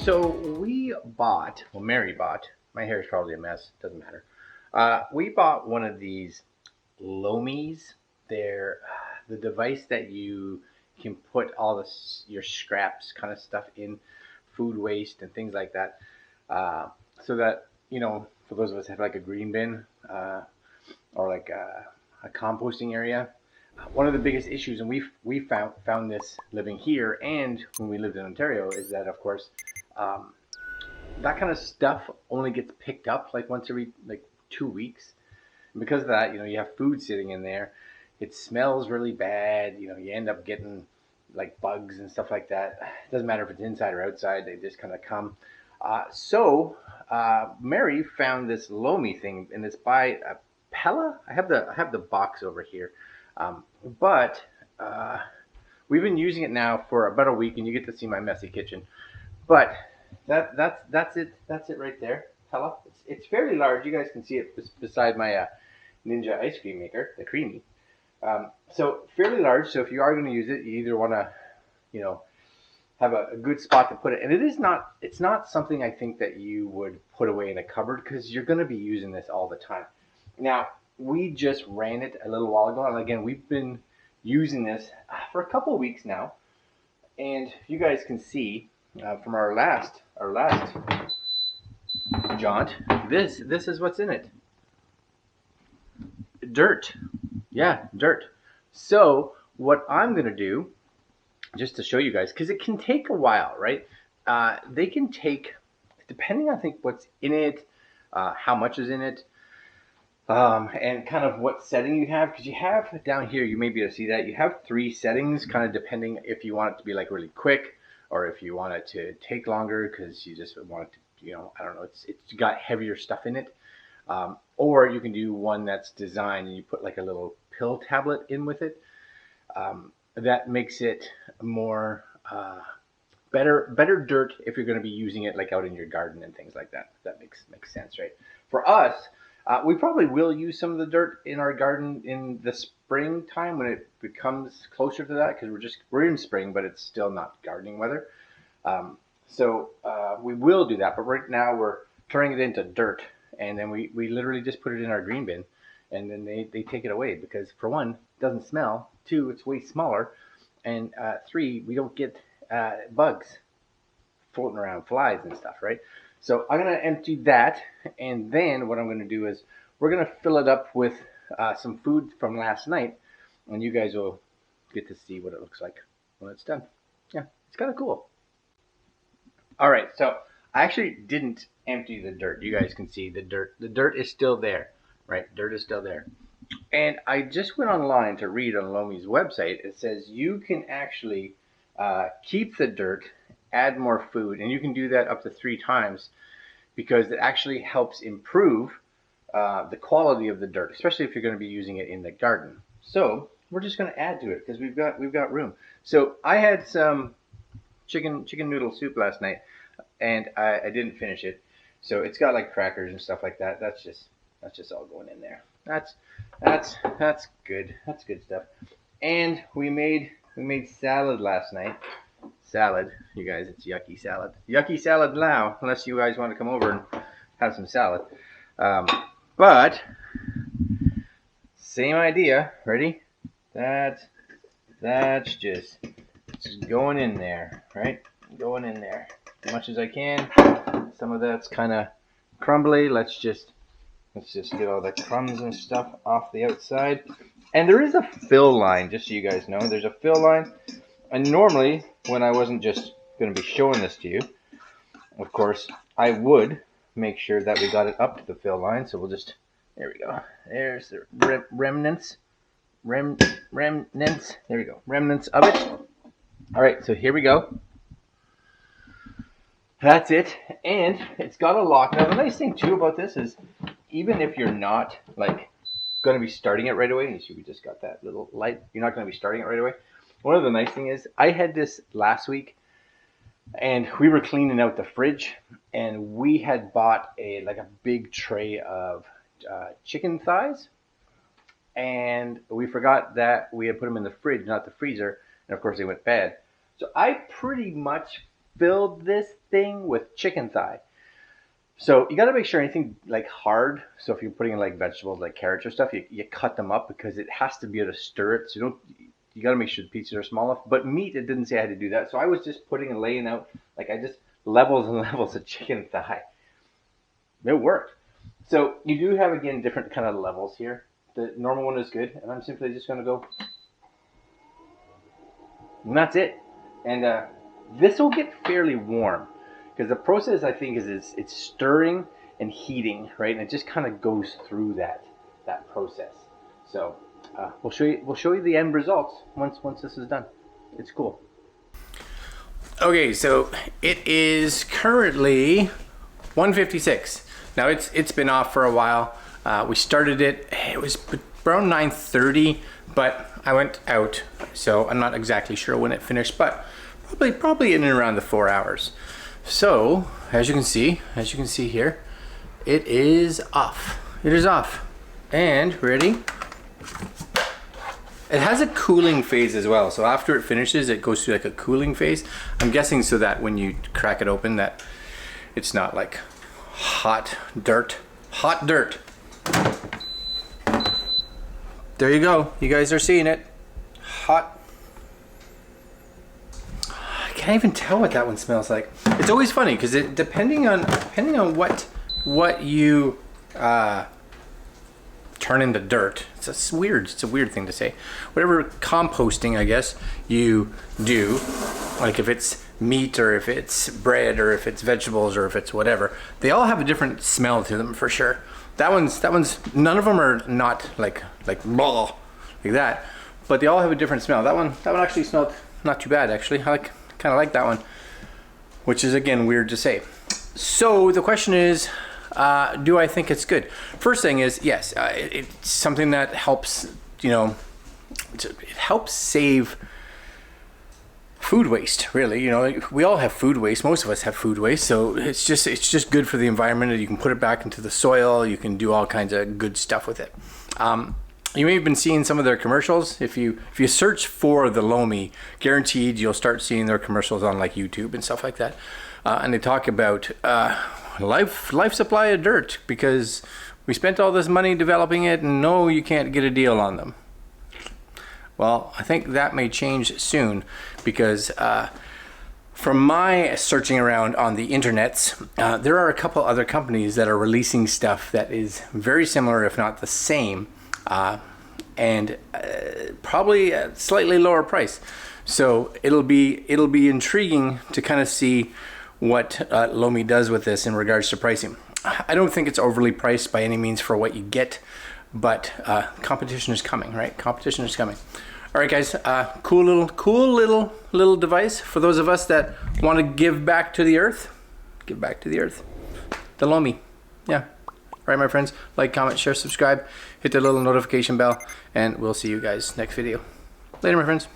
So we bought, well, Mary bought, my hair is probably a mess, doesn't matter. We bought one of these Lomis. They're the device that you can put all your scraps kind of stuff in, food waste and things like that. So that, for those of us that have like a green bin or like a composting area, one of the biggest issues, and we found this living here and when we lived in Ontario, is that of course um, that kind of stuff only gets picked up like once every like 2 weeks. And because of that, you have food sitting in there. It smells really bad. You end up getting like bugs and stuff like that. It doesn't matter if it's inside or outside. They just kind of come. So Mary found this Lomi thing, and it's by Pela. I have the box over here, but we've been using it now for about a week, and you get to see my messy kitchen. But that's it. That's it right there. Pella. It's fairly large. You guys can see it beside my Ninja ice cream maker, the creamy. So fairly large. So if you are going to use it, you either want to, you know, have a good spot to put it. And it's not something I think that you would put away in a cupboard because you're going to be using this all the time. Now, we just ran it a little while ago. And again, we've been using this for a couple of weeks now. And you guys can see from our last jaunt, this is what's in it. Dirt. Yeah, dirt. So what I'm going to do, just to show you guys, because it can take a while, right? They can take, depending on, I think, what's in it, how much is in it, and kind of what setting you have. Because you have down here, you may be able to see that, you have 3 settings, kind of depending if you want it to be like really quick, or if you want it to take longer because you just want it to, I don't know, it's got heavier stuff in it. Or you can do one that's designed and you put like a little pill tablet in with it. That makes it more better dirt if you're going to be using it like out in your garden and things like that. That makes sense, right? For us, we probably will use some of the dirt in our garden in the springtime when it becomes closer to that, because we're in spring, but it's still not gardening weather. So we will do that, but right now we're turning it into dirt, and then we literally just put it in our green bin, and then they take it away because, for one, it doesn't smell. 2, it's way smaller, and 3, we don't get bugs floating around, flies and stuff, right? So I'm going to empty that, and then what I'm going to do is we're going to fill it up with some food from last night, and you guys will get to see what it looks like when it's done. Yeah, it's kind of cool. All right, so I actually didn't empty the dirt. You guys can see the dirt. The dirt is still there, right? Dirt is still there. And I just went online to read on Lomi's website. It says you can actually keep the dirt, add more food, and you can do that up to 3 times because it actually helps improve the quality of the dirt, especially if you're going to be using it in the garden. So we're just going to add to it because we've got room. So I had some chicken noodle soup last night, and I didn't finish it. So it's got like crackers and stuff like that. That's just all going in there. That's good. That's good stuff. And we made salad last night. Salad, you guys, it's yucky salad. Yucky salad now, unless you guys want to come over and have some salad. But same idea. Ready? That's just going in there, right? Going in there as much as I can. Some of that's kind of crumbly. Let's just get all the crumbs and stuff off the outside. And there is a fill line, just so you guys know. There's a fill line. And normally, when I wasn't just going to be showing this to you, of course, I would make sure that we got it up to the fill line. So we'll just, there we go. There's the remnants. Remnants. There we go. Remnants of it. All right, so here we go. That's it. And it's got a lock. Now, the nice thing, too, about this is even if you're not, like, going to be starting it right away, you see we just got that little light. You're not going to be starting it right away. One of the nice things is I had this last week, and we were cleaning out the fridge, and we had bought a big tray of chicken thighs, and we forgot that we had put them in the fridge, not the freezer, and of course they went bad. So I pretty much filled this thing with chicken thigh. So you got to make sure anything like hard. So if you're putting in like vegetables, like carrots or stuff, you cut them up because it has to be able to stir it. So you got to make sure the pieces are small enough. But meat, it didn't say I had to do that. So I was just putting and laying out, like I just levels and levels of chicken thigh. It worked. So you do have, again, different kind of levels here. The normal one is good. And I'm simply just going to go. And that's it. And this will get fairly warm. Because the process, I think, is it's stirring and heating, right? And it just kind of goes through that process. So we'll show you the end results once this is done. It's cool. Okay, so it is currently 1:56. Now it's been off for a while. We started it. It was around 9:30, but I went out, so I'm not exactly sure when it finished, but probably in and around the 4 hours. So, as you can see here, it is off. It is off. And, ready? It has a cooling phase as well. So after it finishes, it goes through like a cooling phase. I'm guessing so that when you crack it open, that it's not like hot dirt. Hot dirt. There you go. You guys are seeing it. Hot. I can't even tell what that one smells like. It's always funny because it depending on what you turn into dirt. It's a weird thing to say. Whatever composting, I guess, you do, like if it's meat or if it's bread or if it's vegetables or if it's whatever, they all have a different smell to them for sure. That one's none of them are not like blah, like that, but they all have a different smell. That one actually smelled not too bad actually. I kind of like that one, which is again weird to say. So the question is, do I think it's good? First thing is, yes, it's something that helps, it helps save food waste, really. We all have food waste. Most of us have food waste. So it's just good for the environment. You can put it back into the soil. You can do all kinds of good stuff with it. You may have been seeing some of their commercials. If you search for the Lomi, guaranteed you'll start seeing their commercials on like YouTube and stuff like that. And they talk about life supply of dirt because we spent all this money developing it and no, you can't get a deal on them. Well, I think that may change soon because from my searching around on the internets, there are a couple other companies that are releasing stuff that is very similar, if not the same, and probably a slightly lower price. So it'll be intriguing to kind of see what Lomi does with this in regards to pricing. I don't think it's overly priced by any means for what you get, but competition is coming, right? Competition is coming. All right, guys, cool little device for those of us that want to give back to the earth. Give back to the earth. The Lomi, yeah. All right, my friends, like, comment, share, subscribe, hit the little notification bell, and we'll see you guys next video. Later, my friends.